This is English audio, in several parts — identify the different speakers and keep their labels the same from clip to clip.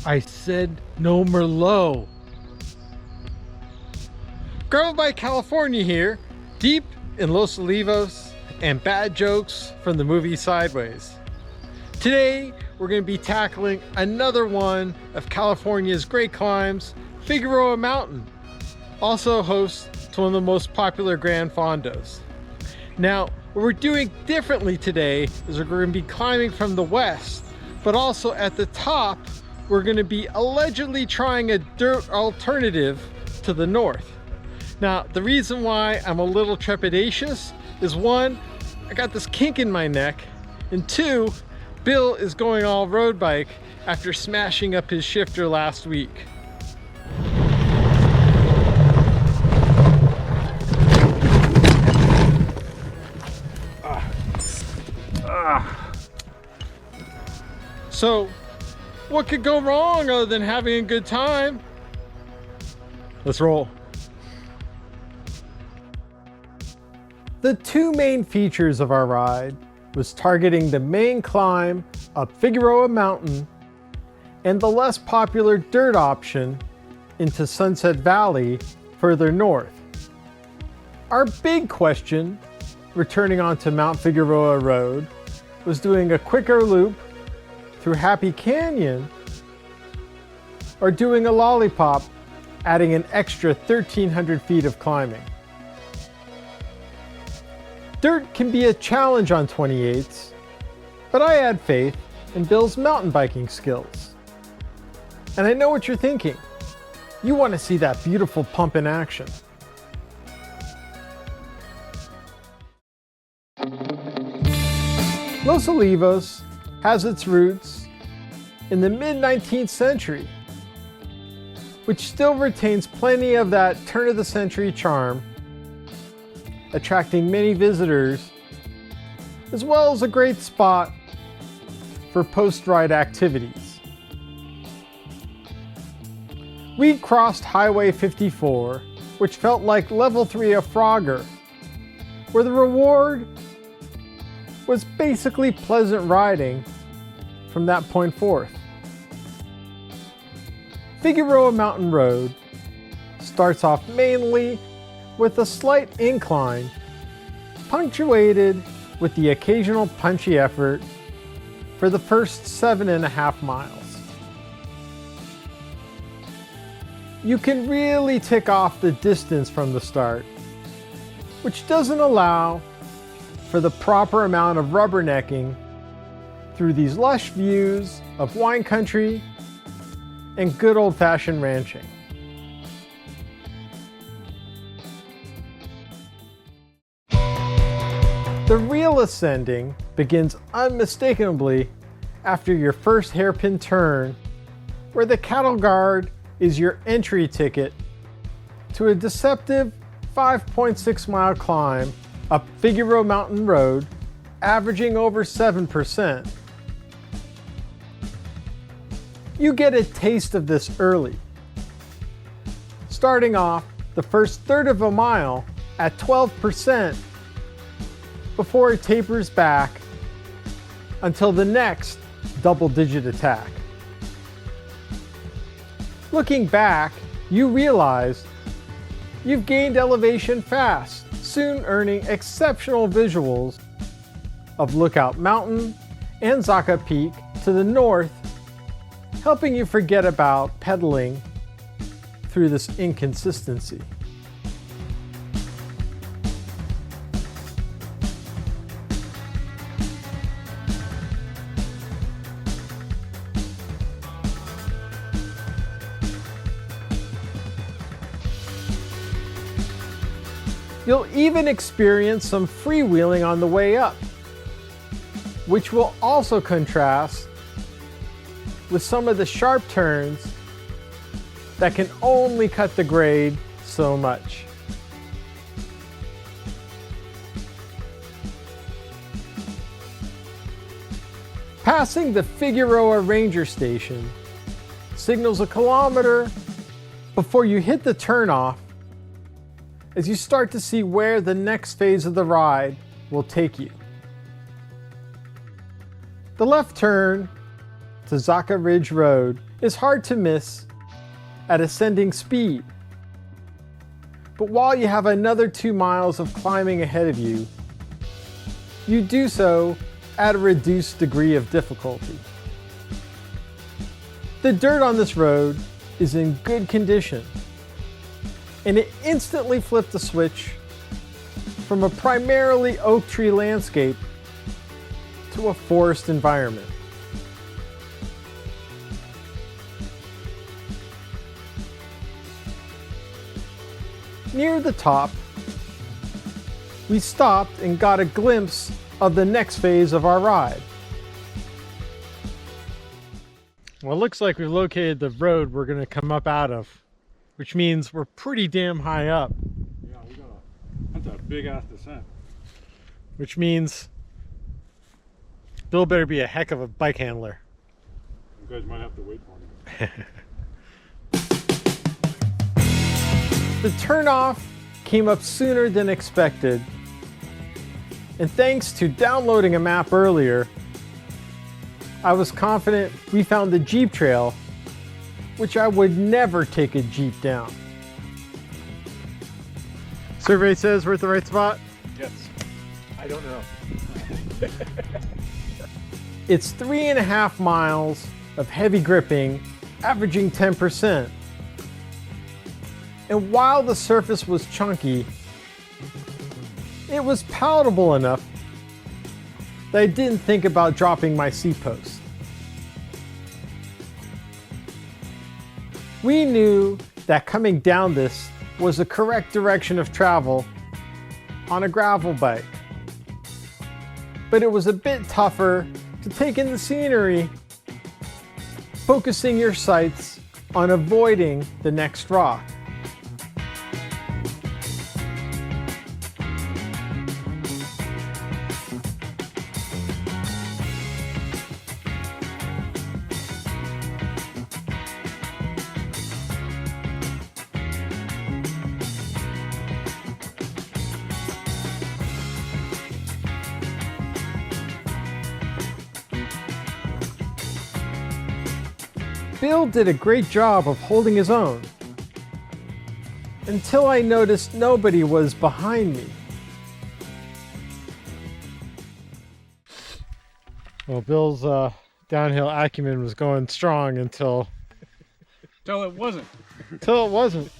Speaker 1: I said no Merlot. Grown by California here, deep in Los Olivos, and bad jokes from the movie Sideways. Today, we're going to be tackling another one of California's great climbs, Figueroa Mountain, also host to one of the most popular Grand Fondos. Now, what we're doing differently today is we're going to be climbing from the west, but also at the top, we're going to be allegedly trying a dirt alternative to the north. Now, the reason why I'm a little trepidatious is one, I got this kink in my neck, and two, Bill is going all road bike after smashing up his shifter last week. So, what could go wrong other than having a good time? Let's roll. The two main features of our ride was targeting the main climb up Figueroa Mountain and the less popular dirt option into Sunset Valley further north. Our big question, returning onto Mount Figueroa Road, was doing a quicker loop through Happy Canyon or doing a lollipop, adding an extra 1,300 feet of climbing. Dirt can be a challenge on 28s, but I had faith in Bill's mountain biking skills. And I know what you're thinking. You want to see that beautiful pump in action. Los Olivos has its roots in the mid-19th century, which still retains plenty of that turn-of-the-century charm, attracting many visitors, as well as a great spot for post-ride activities. We crossed Highway 54, which felt like level 3 of Frogger, where the reward was basically pleasant riding from that point forth. Figueroa Mountain Road starts off mainly with a slight incline, punctuated with the occasional punchy effort for the first 7.5 miles. You can really tick off the distance from the start, which doesn't allow for the proper amount of rubbernecking through these lush views of wine country and good old-fashioned ranching. The real ascending begins unmistakably after your first hairpin turn, where the cattle guard is your entry ticket to a deceptive 5.6 mile climb up Figueroa Mountain Road, averaging over 7%. You get a taste of this early, starting off the first third of a mile at 12% before it tapers back until the next double-digit attack. Looking back, you realize you've gained elevation fast, soon earning exceptional visuals of Lookout Mountain and Zaca Peak to the north, helping you forget about pedaling through this inconsistency. You'll even experience some freewheeling on the way up, which will also contrast with some of the sharp turns that can only cut the grade so much. Passing the Figueroa Ranger Station signals a kilometer before you hit the turnoff as you start to see where the next phase of the ride will take you. The left turn to Zaka Ridge Road is hard to miss at ascending speed. But while you have another 2 miles of climbing ahead of you, you do so at a reduced degree of difficulty. The dirt on this road is in good condition, and it instantly flipped the switch from a primarily oak tree landscape to a forest environment. Near the top, we stopped and got a glimpse of the next phase of our ride. Well, it looks like we've located the road we're going to come up out of, which means we're pretty damn high up.
Speaker 2: Yeah, that's a big ass descent.
Speaker 1: Which means Bill better be a heck of a bike handler.
Speaker 2: You guys might have to wait for me.
Speaker 1: The turnoff came up sooner than expected, and thanks to downloading a map earlier, I was confident we found the Jeep trail, which I would never take a Jeep down. Survey says we're at the right spot?
Speaker 2: Yes. I don't know.
Speaker 1: It's 3.5 miles of heavy gripping, averaging 10%. And while the surface was chunky, it was palatable enough that I didn't think about dropping my seat post. We knew that coming down this was the correct direction of travel on a gravel bike, but it was a bit tougher to take in the scenery, focusing your sights on avoiding the next rock. Bill did a great job of holding his own, until I noticed nobody was behind me. Well, Bill's downhill acumen was going strong until
Speaker 2: It wasn't.
Speaker 1: Until it wasn't.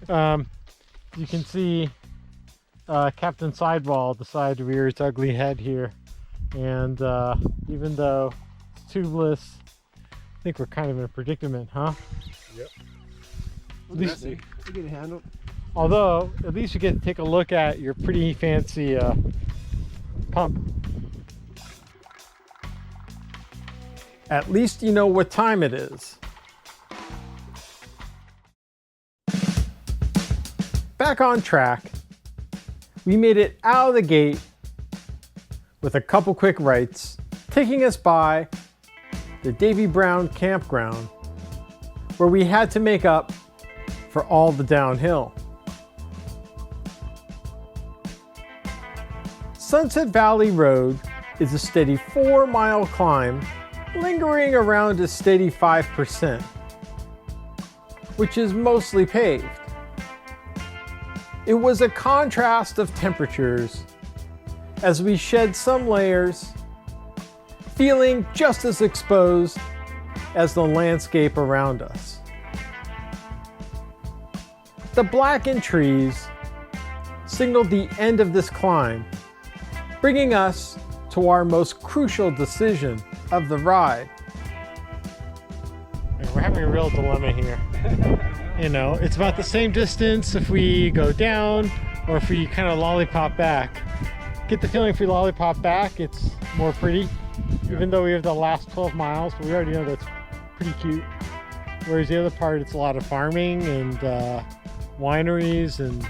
Speaker 1: You can see Captain Sidewall decide to rear its ugly head here, and even though it's tubeless, I think we're kind of in a predicament, huh?
Speaker 2: Yep.
Speaker 1: At least,
Speaker 3: we get it handled.
Speaker 1: although, at least you get to take a look at your pretty fancy pump. At least you know what time it is. Back on track, we made it out of the gate with a couple quick rights, taking us by the Davy Brown campground, where we had to make up for all the downhill. Sunset Valley Road is a steady 4-mile climb, lingering around a steady 5%, which is mostly paved. It was a contrast of temperatures as we shed some layers, feeling just as exposed as the landscape around us. The blackened trees signaled the end of this climb, bringing us to our most crucial decision of the ride. We're having a real dilemma here. You know, it's about the same distance if we go down or if we kind of lollipop back. Get the feeling if we lollipop back, it's more pretty, even though we have the last 12 miles, but we already know that's pretty cute. Whereas the other part, it's a lot of farming and wineries and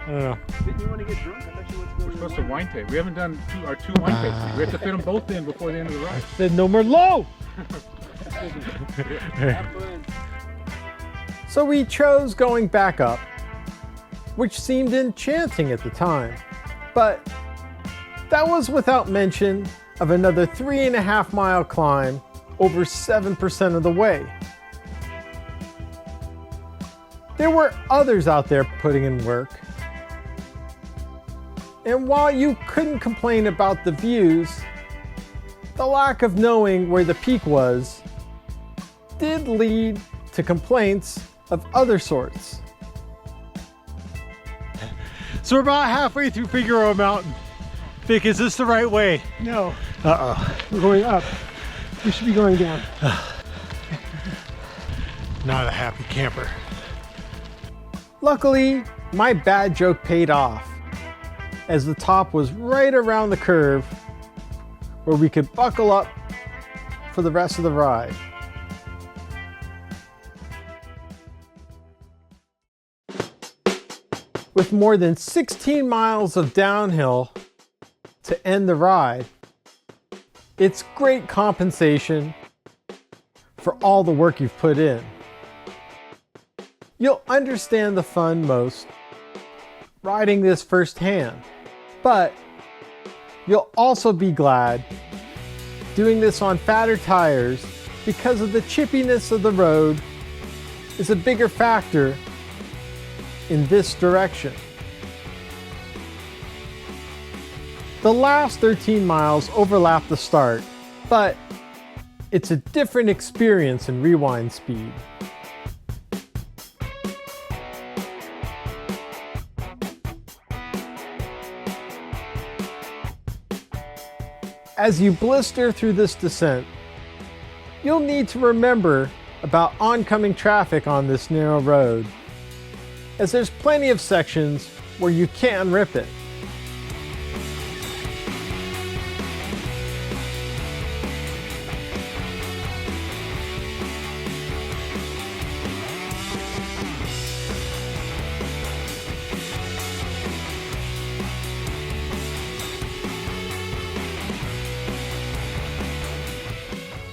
Speaker 1: I don't know.
Speaker 3: Didn't you want to get drunk? I thought you wanted to go.
Speaker 2: We're supposed to wine taste. We haven't done our two wine tastings. We have to fit them both in before the end of the ride.
Speaker 1: I said no more low! So we chose going back up, which seemed enchanting at the time. But that was without mention of another 3.5-mile climb over 7% of the way. There were others out there putting in work. And while you couldn't complain about the views, the lack of knowing where the peak was did lead to complaints of other sorts. So we're about halfway through Figueroa Mountain. Vic, is this the right way?
Speaker 3: No,
Speaker 1: Uh-oh.
Speaker 3: we're going up. We should be going down.
Speaker 1: Not a happy camper. Luckily, my bad joke paid off, as the top was right around the curve where we could buckle up for the rest of the ride. With more than 16 miles of downhill to end the ride, it's great compensation for all the work you've put in. You'll understand the fun most riding this firsthand, but you'll also be glad doing this on fatter tires because of the chippiness of the road is a bigger factor in this direction. The last 13 miles overlap the start, but it's a different experience in rewind speed. As you blister through this descent, you'll need to remember about oncoming traffic on this narrow road, as there's plenty of sections where you can rip it.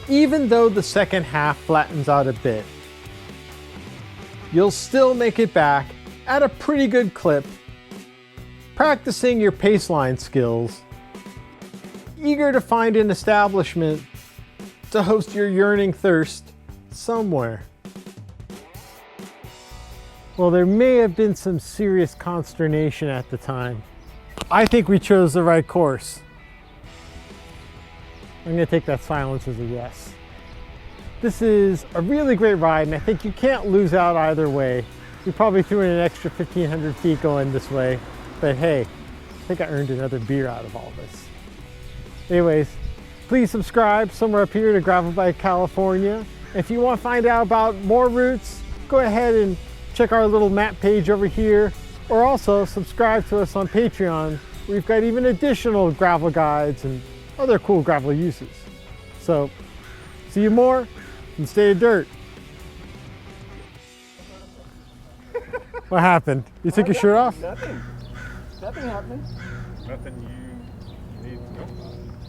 Speaker 1: Even though the second half flattens out a bit, you'll still make it back at a pretty good clip, practicing your paceline skills, eager to find an establishment to host your yearning thirst somewhere. Well, there may have been some serious consternation at the time. I think we chose the right course. I'm gonna take that silence as a yes. This is a really great ride, and I think you can't lose out either way. We probably threw in an extra 1,500 feet going this way, but hey, I think I earned another beer out of all this. Anyways, please subscribe somewhere up here to Gravel Bike California. If you want to find out about more routes, go ahead and check our little map page over here, or also subscribe to us on Patreon. We've got even additional gravel guides and other cool gravel uses. So, see you more and stay dirt. What happened? You took your shirt off?
Speaker 3: Nothing. Nothing happened.
Speaker 2: Nothing.